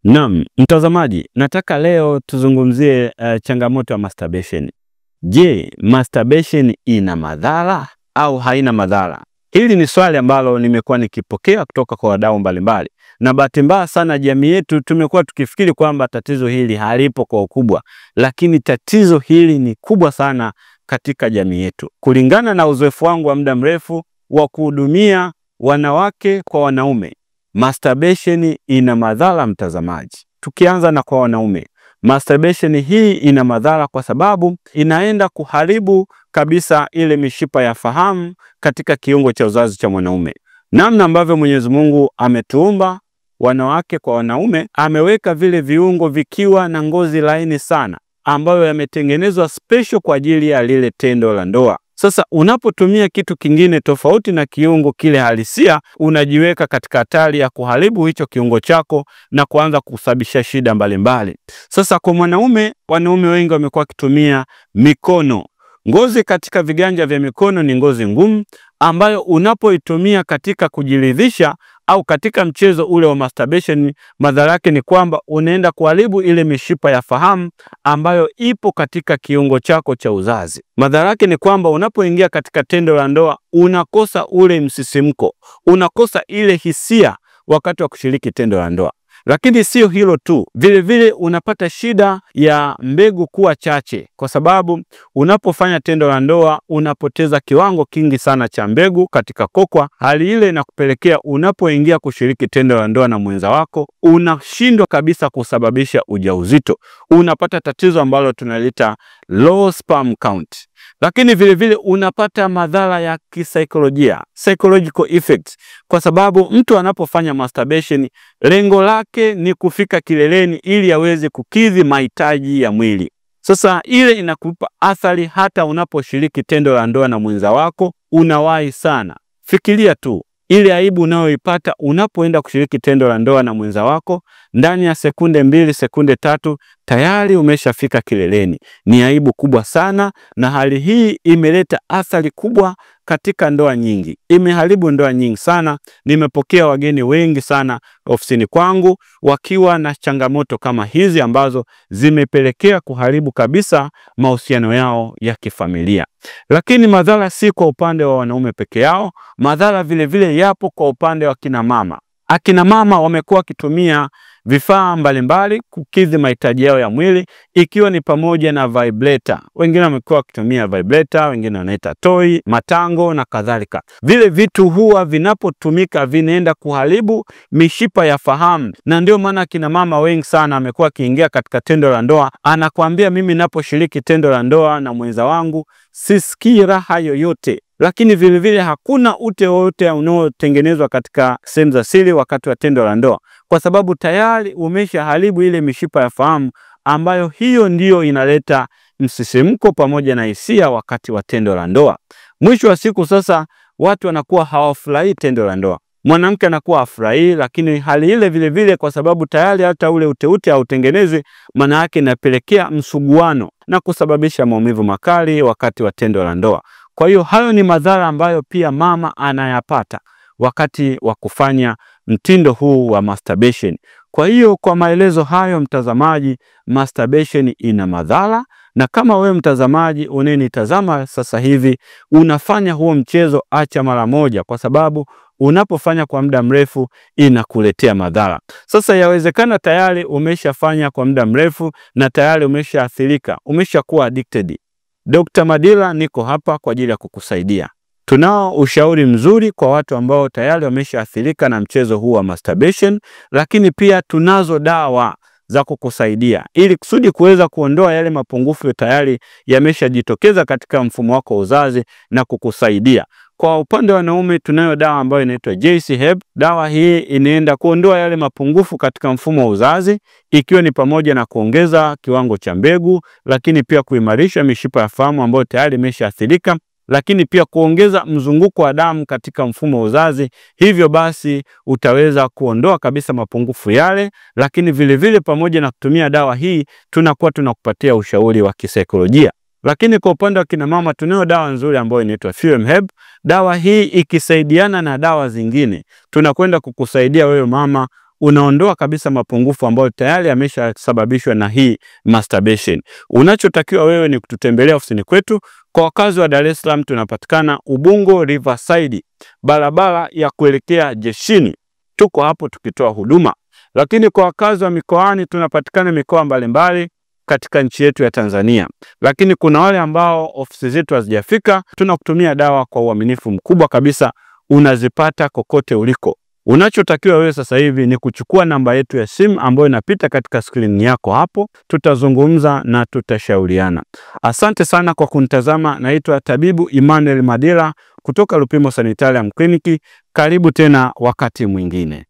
Naam, mtazamaji, nataka leo tuzungumzie changamoto ya masturbation. Je, masturbation ina madhara au haina madhara? Hili ni swali ambalo nimekuwa nikipokea kutoka kwa wadau mbalimbali. Na bahati mbaya sana jamii yetu tumekuwa tukifikiri kwamba tatizo hili halipo kwa ukubwa, lakini tatizo hili ni kubwa sana katika jamii yetu. Kulingana na uzoefu wangu wa muda mrefu wa kuhudumia wanawake kwa wanaume, masturbation ina madhara mtazamaji. Tukianza na kwa wanaume, masturbation hii ina madhara kwa sababu inaenda kuharibu kabisa ile mishipa ya fahamu katika kiungo cha uzazi cha mwanaume. Namna ambavyo Mwenyezi Mungu ametuumba wanawake kwa wanaume, ameweka vile viungo vikiwa na ngozi laini sana ambayo yametengenezwa special kwa ajili ya lile tendo la ndoa. Sasa unapotumia kitu kingine tofauti na kiungo kile halisia, unajiweka katika hatari ya kuharibu hicho kiungo chako na kuanza kusababisha shida mbalimbali. Sasa kwa wanaume wengi wamekuwa wakitumia mikono. Ngozi katika viganja vya mikono ni ngozi ngumu ambayo unapoitumia katika kujiridhisha au katika mchezo ule wa masturbation, madhara yake ni kwamba unaenda kuharibu ile mishipa ya fahamu ambayo ipo katika kiungo chako cha uzazi. Madhara yake ni kwamba unapoingia katika tendo la ndoa unakosa ule msisimko, unakosa ile hisia wakati wa kushiriki tendo la ndoa. Lakini sio hilo tu, vile vile unapata shida ya mbegu kuwa chache, kwa sababu unapofanya tendo la ndoa unapoteza kiwango kingi sana cha mbegu katika kokwa. Hali ile inakupelekea unapoingia kushiriki tendo la ndoa na mwenza wako unashindwa kabisa kusababisha ujauzito. Unapata tatizo ambalo tunalita low sperm count. Lakini vile vile unapata madhara ya kisaikolojia, psychological effects, kwa sababu mtu anapofanya masturbation lengo lake ni kufika kileleni ili aweze kukidhi mahitaji ya mwili. Sasa ile inakupa athari hata unaposhiriki tendo la ndoa na mwenza wako, unawahi sana. Fikiria tu ile aibu unayoipata unapoenda kushiriki tendo la ndoa na mwenza wako, ndani ya sekunde 2, sekunde 3 tayari umeshafika kileleni. Ni aibu kubwa sana, na hali hii imeleta athari kubwa katika ndoa nyingi. Imeharibu ndoa nyingi sana. Nimepokea wageni wengi sana ofisini kwangu wakiwa na changamoto kama hizi ambazo zimepelekea kuharibu kabisa mahusiano yao ya kifamilia. Lakini madhara si kwa upande wa wanaume peke yao, madhara vile vile yapo kwa upande wa kina mama. Akina mama wamekuwa wakitumia vifaa mbalimbali kukidhi mahitaji yao ya mwili, ikiwa ni pamoja na vibrator. Wengine wamekuwa wakitumia vibrator, wengine wanaita toy, matango na kadhalika. Vile vitu huwa vinapotumika vinaenda kuharibu mishipa ya fahamu, na ndio maana kina mama wengi sana wamekuwa kiingia katika tendo la ndoa, anakuambia mimi naposhiriki tendo la ndoa na mwenza wangu sisikii raha yoyote. Lakini vile vile hakuna ute wote unaotengenezwa katika sehemu za siri wakati wa tendo la ndoa, kwa sababu tayari umeshaharibu ile mishipa ya fahamu ambayo hiyo ndiyo inaleta msisimko pamoja na hisia wakati wa tendo la ndoa. Mwisho wa siku sasa watu wanakuwa hawafurahi tendo la ndoa. Mwanamke anakuwa afurahi, lakini hali ile vile vile kwa sababu tayari hata ule uteute hautengenezwi, maana yake inapelekea msuguano na kusababisha maumivu makali wakati wa tendo la ndoa. Kwa hiyo hayo ni madhara ambayo pia mama anayapata wakati wa kufanya mtindo huu wa masturbation. Kwa hiyo kwa maelezo hayo mtazamaji, masturbation ina madhara, na kama wewe mtazamaji unenitazama sasa hivi unafanya huo mchezo, acha mara moja, kwa sababu unapofanya kwa muda mrefu inakuletea madhara. Sasa yawezekana tayari umeshafanya kwa muda mrefu na tayari umeshaathirika, umeshakuwa addicted. Dr. Madila niko hapa kwa ajili ya kukusaidia. Tunao ushauri mzuri kwa watu ambao tayari wameshaathirika na mchezo huu wa masturbation, lakini pia tunazo dawa za kukusaidia ili kusudi kuweza kuondoa yale mapungufu tayari yameshajitokeza katika mfumo wako wa uzazi na kukusaidia. Kwa upande wa wanaume tunayo dawa ambayo inaitwa JC Herb. Dawa hii inaenda kuondoa yale mapungufu katika mfumo wa uzazi, ikiwa ni pamoja na kuongeza kiwango cha mbegu, lakini pia kuimarisha mishipa ya fahamu ambayo tayari imeshaathirika, lakini pia kuongeza mzunguko wa damu katika mfumo wa uzazi. Hivyo basi utaweza kuondoa kabisa mapungufu yale, lakini vile vile pamoja na kutumia dawa hii tunakuwa tunakupatia ushauri wa kisaikolojia. Lakini kwa upande wa kina mama tunayo dawa nzuri ambayo inaitwa Fuem Herb. Dawa hii ikisaidiana na dawa zingine tunakwenda kukusaidia wewe mama unaondoa kabisa mapungufu ambayo tayari yameshasababishwa na hii masturbation. Unachotakiwa wewe ni kututembelea ofisini kwetu. Kwa wakazi wa Dar es Salaam tunapatikana Ubungo Riverside, barabara ya kuelekea jeshini. Tuko hapo tukitoa huduma. Lakini kwa wakazi wa mikoani tunapatikana mikoa mbalimbali katika nchi yetu ya Tanzania. Lakini kuna wale ambao ofisi zetu hazijafika, tunakutumia dawa kwa uaminifu mkubwa kabisa, unazipata kokote uliko. Unachotakiwa wewe sasa hivi ni kuchukua namba yetu ya simu ambayo inapita katika skrini yako hapo, tutazungumza na tutashauriana. Asante sana kwa kunitazama. Naitwa Tabibu Emmanuel Madila kutoka Lupimo Sanitarium Clinic. Karibu tena wakati mwingine.